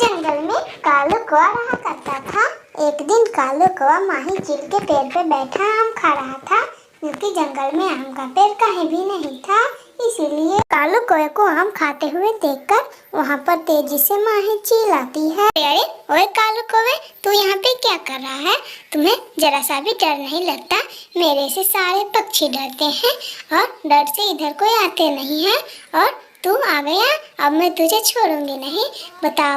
जंगल में कालू कौआ रहा करता था। एक दिन कालू कौआ माही चील के पेड़ पे बैठा आम खा रहा था, क्योंकि जंगल में आम का पेड़ कहीं भी नहीं था। इसीलिए कालू कौए को आम खाते हुए देखकर वहाँ पर तेजी से माही चील आती है। अरे ओए कालू कौए, तू यहाँ पे क्या कर रहा है? तुम्हें जरा सा भी डर नहीं लगता? मेरे से सारे पक्षी डरते हैं और डर से इधर कोई आते नहीं है, और तू आ गया। अब मैं तुझे छोड़ूंगी नहीं। बता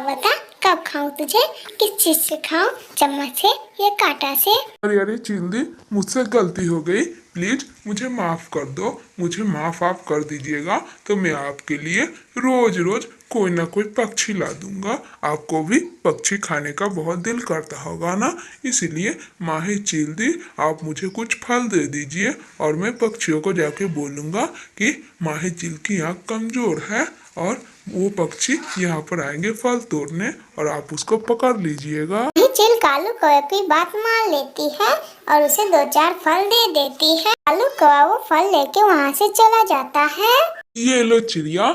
कब खाऊं तुझे? किस चीज से खाऊं? चम्मच से या कांटा से? अरे अरे चिल्ली, मुझसे गलती हो गई, प्लीज मुझे माफ कर दो। मुझे माफ आप कर दीजिएगा तो मैं आपके लिए रोज रोज कोई ना कोई पक्षी ला दूंगा। आपको भी पक्षी खाने का बहुत दिल करता होगा ना, इसीलिए माही चिल्ली आप मुझे कुछ फल दे दीजिए और मैं पक्षियों को जाके बोलूंगा कि माही चिल की आँख कमजोर है और वो पक्षी यहाँ पर आएंगे फल तोड़ने और आप उसको पकड़ लीजिएगा। माही चील कालू कौए की बात मान लेती है और उसे 2-4 फल दे देती है। कालू कौआ वो फल लेके वहाँ से चला जाता है। ये लो चिड़िया,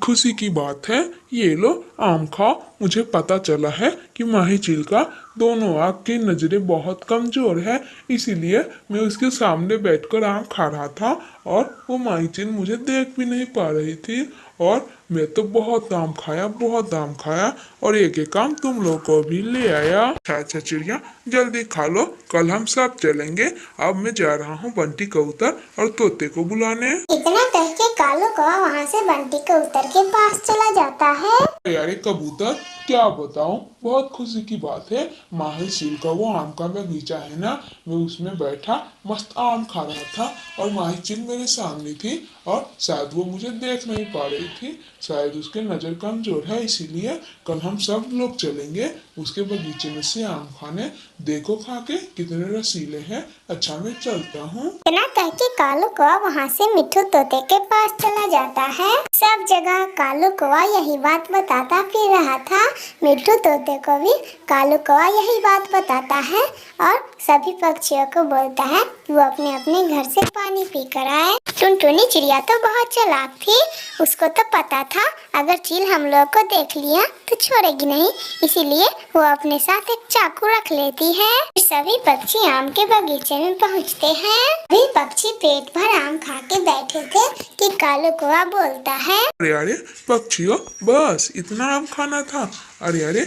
खुशी की बात है, ये लो आम खाओ। मुझे पता चला है कि माही चिल का दोनों आँख की नजरें बहुत कमजोर है, इसीलिए मैं उसके सामने बैठकर आम खा रहा था और वो माही चिल मुझे देख भी नहीं पा रही थी। और मैं तो बहुत आम खाया और एक एक आम तुम लोग को भी ले आया। अच्छा चिड़िया, जल्दी खा लो, कल हम सब चलेंगे। अब मैं जा रहा हूँ बंटी कबूतर और तोते को बुलाने। इतना कह के कालू कौआ वहाँ से बंटी कबूतर के पास चला जाता है। यारे कबूतर, क्या बताऊं, बहुत खुशी की बात है। माही चील का वो आम का बगीचा है ना, मैं उसमें बैठा मस्त आम खा रहा था और माही चील मेरे सामने थी और शायद वो मुझे देख नहीं पा रही थी। शायद उसके नजर कमजोर है, इसीलिए कल हम सब लोग चलेंगे उसके बगीचे में से आम खाने। देखो खा के कितने रसीले हैं। अच्छा मैं चलता हूँ। इतना कह के कालू कौआ वहाँ से मिट्ठू तोते के पास चला जाता है। सब जगह कालू कौआ यही बात बताता फिर रहा था। मिट्ठू तोते को भी कालू कौआ यही बात बताता है और सभी पक्षियों को बोलता है कि वो अपने अपने घर से पानी पी कर आए। टुनटुनी चिड़िया तो बहुत चालाक थी, उसको तो पता था अगर चील हम लोग को देख लिया तो छोड़ेगी नहीं, इसीलिए वो अपने साथ एक चाकू रख लेती है। सभी पक्षी आम के बगीचे में पहुँचते हैं। सभी पक्षी पेट भर आम खा के बैठे थे कि कालू कौआ बोलता है, अरे अरे पक्षियों, बस इतना आम खाना था? अरे अरे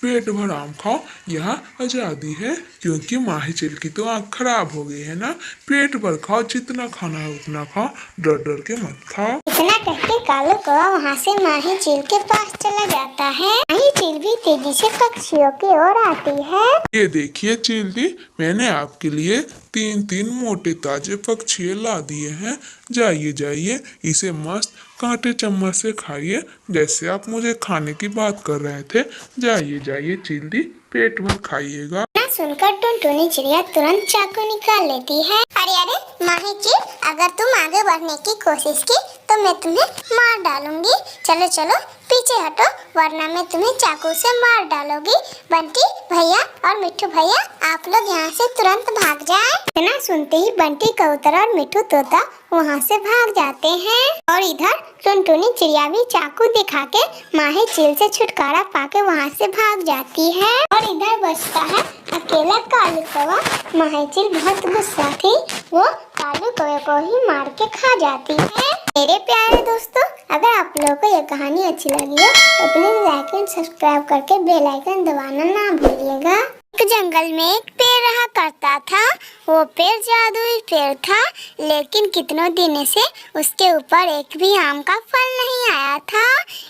पेट भर आम खाओ, यहाँ आजादी है, क्योंकि माही चिल की तो आँख खराब हो गई है ना। पेट भर खाओ, जितना खाना है उतना खाओ, डर डर के मत खाओ। इतना कहके कालू कौआ वहाँ से माही चील के पास चला जाता है। माही चील भी तेजी से पक्षियों की ओर आती है। ये देखिए चिल्ली, मैंने आपके लिए 3 मोटे ताजे पक्षी ला दिए हैं। जाइए जाइए, इसे मस्त कांटे चम्मच से खाइए, जैसे आप मुझे खाने की बात कर रहे थे। जाइए जाइए चिल्ली, पेट भर खाइएगा। सुनकर टुनटुनी चिड़िया तुरंत चाकू निकाल लेती है। अरे माही चील, अगर तुम आगे बढ़ने की कोशिश की तो मैं तुम्हें मार डालूंगी। चलो चलो पीछे हटो, वरना मैं तुम्हें चाकू से मार डालूंगी। बंटी भैया और मिट्ठू भैया, आप लोग यहाँ से तुरंत भाग जाएं। इतना सुनते ही बंटी कबूतर और मिट्ठू तोता वहाँ से भाग जाते हैं और इधर टुनटुनी चिड़िया भी चाकू दिखा के माही चील से छुटकारा पाके वहाँ से भाग जाती है। और इधर बचता है अकेला कालू कौआ। माही चील बहुत गुस्सा थी, वो कालू कौवे को ही मार के खा जाती है। मेरे प्यारे दोस्तों, अगर आप लोगों को ये कहानी अच्छी लगी हो तो प्लीज लाइक एंड सब्सक्राइब करके बेल आइकन दबाना ना भूलिएगा। एक जंगल में एक पेड़ रहा करता था। वो पेड़ जादुई पेड़ था, लेकिन कितनों दिनों से उसके ऊपर एक भी आम का फल नहीं आया था,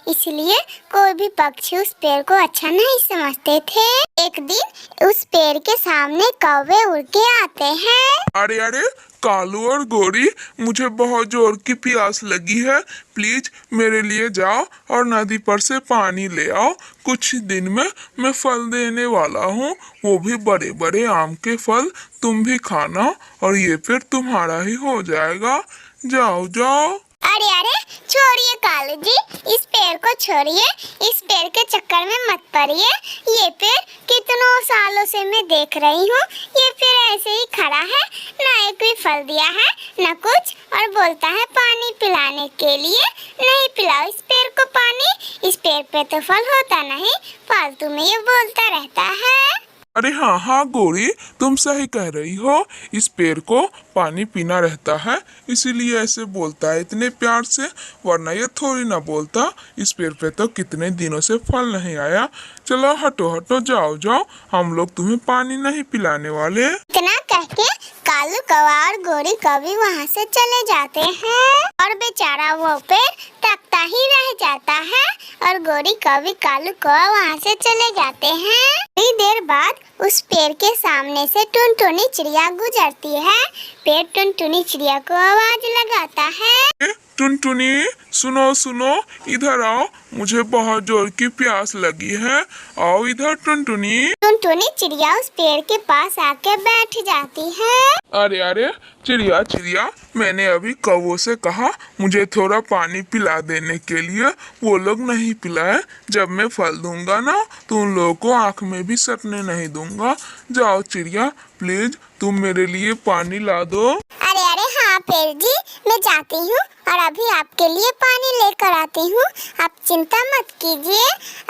इसलिए कोई भी पक्षी उस पेड़ को अच्छा नहीं समझते थे। एक दिन उस पेड़ के सामने कौवे उड़ के आते हैं। अरे अरे कालू और गोरी, मुझे बहुत जोर की प्यास लगी है, प्लीज मेरे लिए जाओ और नदी पर से पानी ले आओ। कुछ दिन में मैं फल देने वाला हूँ, वो भी बड़े बड़े आम के फल। तुम भी खाना और ये फिर तुम्हारा ही हो जाएगा। जाओ जाओ। अरे अरे छोड़िए कालू जी, इस पेड़ को छोड़िए, इस पेड़ के चक्कर में मत पड़िए। ये पेड़ कितनों सालों से मैं देख रही हूँ, ये पेड़ ऐसे ही खड़ा है, ना एक भी फल दिया है ना कुछ, और बोलता है पानी पिलाने के लिए। नहीं पिलाओ इस पेड़ को पानी, इस पेड़ पे तो फल होता नहीं, फालतू में ये बोलता रहता है। अरे हाँ हाँ गौरी, तुम सही कह रही हो, इस पेड़ को पानी पीना रहता है, इसीलिए ऐसे बोलता है इतने प्यार से, वरना ये थोड़ी ना बोलता। इस पेड़ पे तो कितने दिनों से फल नहीं आया। चलो हटो हटो, जाओ जाओ, हम लोग तुम्हें पानी नहीं पिलाने वाले। इतना कह के कालू कौवा और गोरी कौवी वहाँ से चले जाते हैं, और बेचारा वो पेड़ तकता ही रह जाता है, और गोरी कौवी कालू कौवा वहाँ से चले जाते हैं। थोड़ी देर बाद उस पेड़ के सामने से टुनटुनी चिड़िया गुजरती है। पेड़ टुनटुनी चिड़िया को आवाज लगाता है, टुनटुनी सुनो सुनो, इधर आओ, मुझे बहुत जोर की प्यास लगी है, आओ इधर टुनटुनी। टुनटुनी चिड़िया उस पेड़ के पास आके बैठ जाती है। अरे अरे चिड़िया चिड़िया, मैंने अभी कौवों से कहा मुझे थोड़ा पानी पिला देने के लिए, वो लोग नहीं पिलाए। जब मैं फल दूंगा ना तो उन लोगों को आंख में भी सटने नहीं दूंगा। जाओ चिड़िया, प्लीज तुम मेरे लिए पानी ला दो। अरे अरे हाँ पेड़ जी, मैं जाती हूँ और अभी आपके लिए पानी लेकर आती हूँ, आप चिंता मत कीजिए,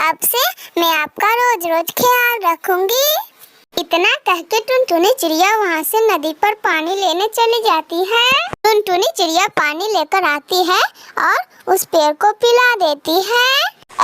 अब से मैं आपका रोज रोज ख्याल रखूंगी। इतना कह के टुनटुनी चिड़िया वहाँ से नदी पर पानी लेने चली जाती है। टुनटुनी चिड़िया पानी लेकर आती है और उस पेड़ को पिला देती है।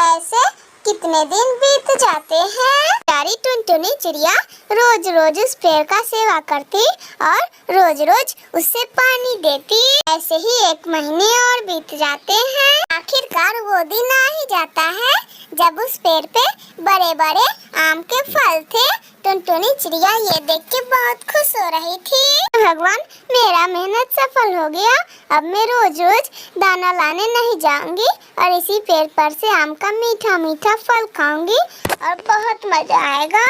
ऐसे कितने दिन बीत जाते हैं। प्यारी टुनटुनी चिड़िया रोज रोज उस पेड़ का सेवा करती और रोज रोज उससे पानी देती। ऐसे ही 1 महीने और बीत जाते हैं। आखिरकार वो दिन आ ही जाता है जब उस पेड़ पे बड़े बड़े आम के फल थे। टुनटुनी चिड़िया ये देख के बहुत खुश हो रही थी। भगवान, मेरा मेहनत सफल हो गया, अब मैं रोज रोज दाना लाने नहीं जाऊंगी और इसी पेड़ पर से आम का मीठा मीठा फल खाऊंगी और बहुत मजा आएगा।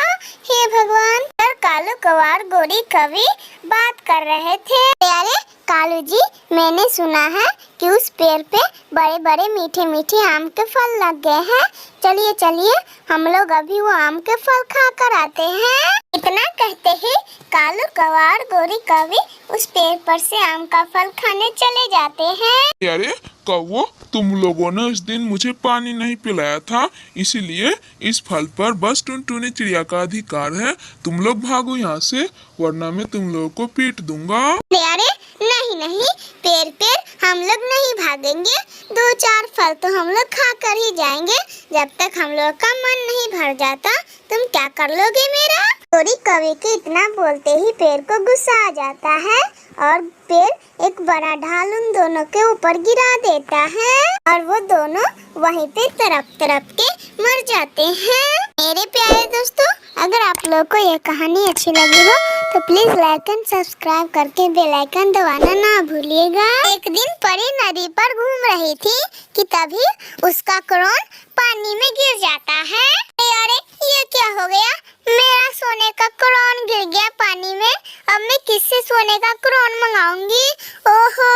हे भगवान। और कालू कौवा गोरी कौवी बात कर रहे थे। अरे कालू जी, मैंने सुना है कि उस पेड़ पे बड़े बड़े मीठे मीठे आम के फल लग गए हैं। चलिए चलिए, हम लोग अभी वो आम के फल खा कर आते हैं। इतना कहते ही कालू कौवा और गोरी कौवी उस पेड़ पर से आम का फल खाने चले जाते हैं। अरे कौवो, तुम लोगों ने उस दिन मुझे पानी नहीं पिलाया था, इसीलिए इस फल पर बस टुनटुनी चिड़िया का अधिकार है। तुम लोग भागो यहाँ से, वरना मैं तुम लोगों को पीट दूंगा। अरे नहीं नहीं, पेड़ पेड़ हम लोग नहीं भागेंगे, 2-4 फल तो हम लोग खा कर ही जाएंगे। जब तक हम लोग का मन नहीं भर जाता, तुम क्या कर लोगे मेरा? गोरी कौवी के इतना बोलते ही पेड़ को गुस्सा आ जाता है और पेड़ एक बड़ा ढाल उन दोनों के ऊपर गिरा देता है और वो दोनों वहीं पे तड़प तड़प के मर जाते हैं। मेरे प्यारे दोस्तों, अगर आप लोग को ये कहानी अच्छी लगी हो तो प्लीज लाइक एंड सब्सक्राइब करके बेल आइकन दबाना ना भूलिएगा। एक दिन परी नदी पर घूम रही थी कि तभी उसका क्रोन पानी में गिर जाता है। अरे ये क्या हो गया? मेरा सोने का क्रोन गिर गया पानी में। अब मैं किससे सोने का क्रोन मंगाऊंगी? ओहो,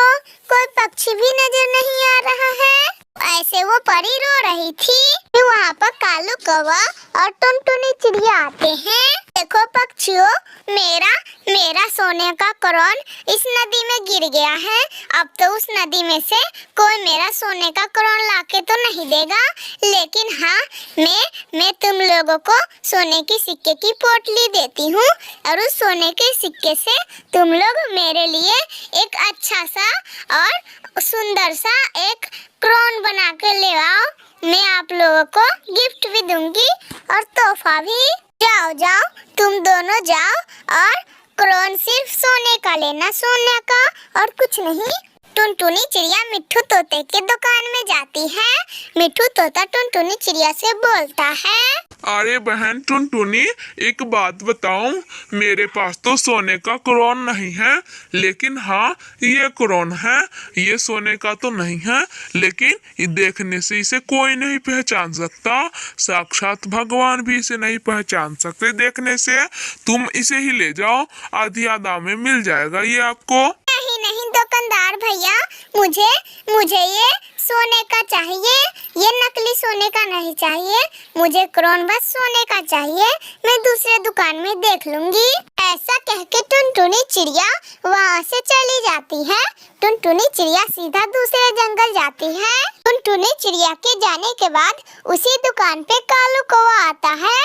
कोई पक्षी भी नजर नहीं आ रहा है। ऐसे वो परी रो रही थी। वहाँ पर कालू कौवा और टुनटुनी चिड़िया आते हैं। देखो पक्षियों, मेरा सोने का क्रोन इस नदी में गिर गया है। अब तो उस नदी में से कोई मेरा सोने का क्रोन लाके तो नहीं देगा, लेकिन हाँ, मैं तुम लोगों को सोने की सिक्के की पोटली देती हूँ और उस सोने के सिक्के से तुम लोग मेरे लिए एक अच्छा सा और सुंदर सा एक क्रोन बना के ले आओ। मैं आप लोगों को गिफ्ट भी दूंगी और तोहफा भी। जाओ जाओ, तुम दोनों जाओ और क्रोन सिर्फ सोने का लेना, सोने का और कुछ नहीं। टुनटुनी चिड़िया मिट्ठू तोते के दुकान में जाती है। मिट्ठू तोता टुनटुनी चिड़िया से बोलता है, अरे बहन टुनटुनी, एक बात बताऊं, मेरे पास तो सोने का क्रोन नहीं है, लेकिन हाँ ये क्रोन है। ये सोने का तो नहीं है, लेकिन ये देखने से इसे कोई नहीं पहचान सकता। साक्षात भगवान भी इसे नहीं पहचान सकते देखने से। तुम इसे ही ले जाओ, आधी दाम में मिल जाएगा ये आपको। नहीं नहीं दुकानदार भैया, मुझे मुझे ये सोने का चाहिए, ये नकली सोने का नहीं चाहिए। मुझे क्रोन बस सोने का चाहिए, मैं दूसरे दुकान में देख लूंगी। ऐसा कह के टुनटुनी चिड़िया वहाँ से चली जाती है। टुनटुनी चिड़िया सीधा दूसरे जंगल जाती है। टुनटुनी चिड़िया के जाने के बाद उसी दुकान पे कालू कौवा आता है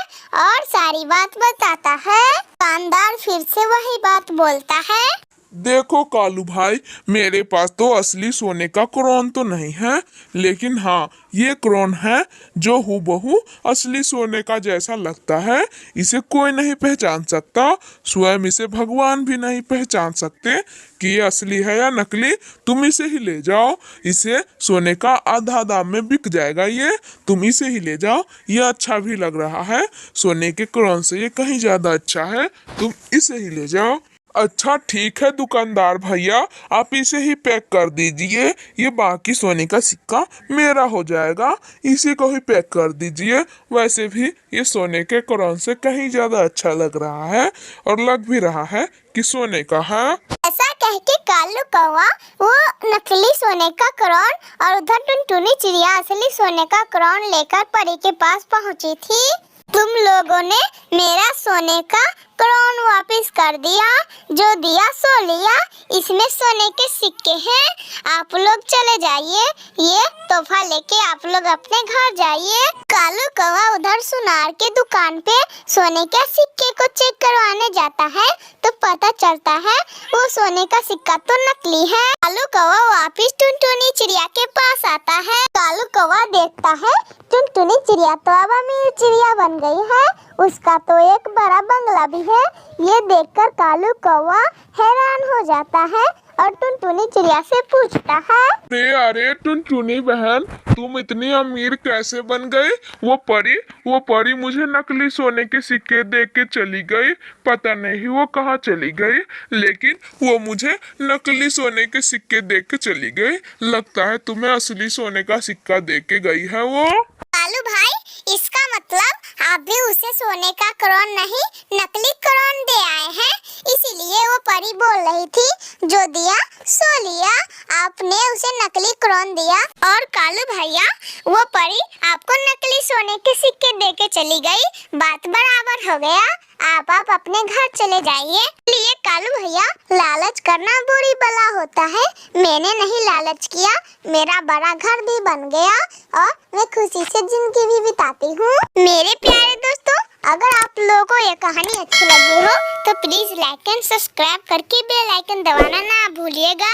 और सारी बात बताता है। दुकानदार फिर से वही बात बोलता है। देखो कालू भाई, मेरे पास तो असली सोने का क्रोन तो नहीं है, लेकिन हाँ ये क्रोन है जो हूबहू असली सोने का जैसा लगता है। इसे कोई नहीं पहचान सकता, स्वयं इसे भगवान भी नहीं पहचान सकते कि ये असली है या नकली। तुम इसे ही ले जाओ, इसे सोने का आधा दाम में बिक जाएगा। ये तुम इसे ही ले जाओ, ये अच्छा भी लग रहा है, सोने के क्रोन से ये कहीं ज्यादा अच्छा है, तुम इसे ही ले जाओ। अच्छा ठीक है दुकानदार भैया, आप इसे ही पैक कर दीजिए, ये बाकी सोने का सिक्का मेरा हो जाएगा, इसी को ही पैक कर दीजिए। वैसे भी ये सोने के क्रोन से कहीं ज्यादा अच्छा लग रहा है और लग भी रहा है कि सोने का है। ऐसा कह के कालू कौवा वो नकली सोने का क्रोन और उधर टुनटुनी चिड़िया असली सोने का क्रोन लेकर परी के पास पहुंची थी। तुम लोगों ने मेरा सोने का क्रोन वापस कर दिया, जो दिया सो लिया, इसमें सोने के सिक्के हैं। आप लोग चले जाइए, ये तोहफा लेके आप लोग अपने घर जाइए। कालू कौवा उधर सुनार के दुकान पे सोने के सिक्के को चेक करवाने जाता है तो पता चलता है वो सोने का सिक्का तो नकली है। कालू कौवा वापिस टुनटुनी चिड़िया के पास आता है। कालू कौवा देखता है टुनटुनी चिड़िया तो अब अमीर चिड़िया बन गई है, उसका तो एक बड़ा बंगला भी है। ये देखकर कालू कौवा हैरान हो जाता है और टुनटुनी चिड़िया से पूछता है, अरे टुनटुनी बहन, तुम इतनी अमीर कैसे बन गई? वो परी मुझे नकली सोने के सिक्के दे के चली गई, पता नहीं वो कहाँ चली गई, लेकिन वो मुझे नकली सोने के सिक्के दे के चली गई। लगता है तुम्हें असली सोने का सिक्का दे के गई है वो। कालू भाई, इसका मतलब आप भी उसे सोने का क्रोन नहीं नकली क्रोन दे आए हैं, इसीलिए वो परी बोल रही थी जो दिया सो लिया, आपने उसे नकली क्रोन दिया। और कालू भैया, वो परी आपको नकली सोने के सिक्के दे के चली गई, बात बराबर हो गया। आप अपने घर चले जाइए। लिए कालू भैया, लालच करना बुरी बला होता है, मैंने नहीं लालच किया, मेरा बड़ा घर भी बन गया और मैं खुशी से जिंदगी भी बिताती हूँ। मेरे प्यारे दोस्तों, अगर आप लोगों को ये कहानी अच्छी लगी हो तो प्लीज लाइक एंड सब्सक्राइब करके बेल आइकन दबाना ना भूलिएगा।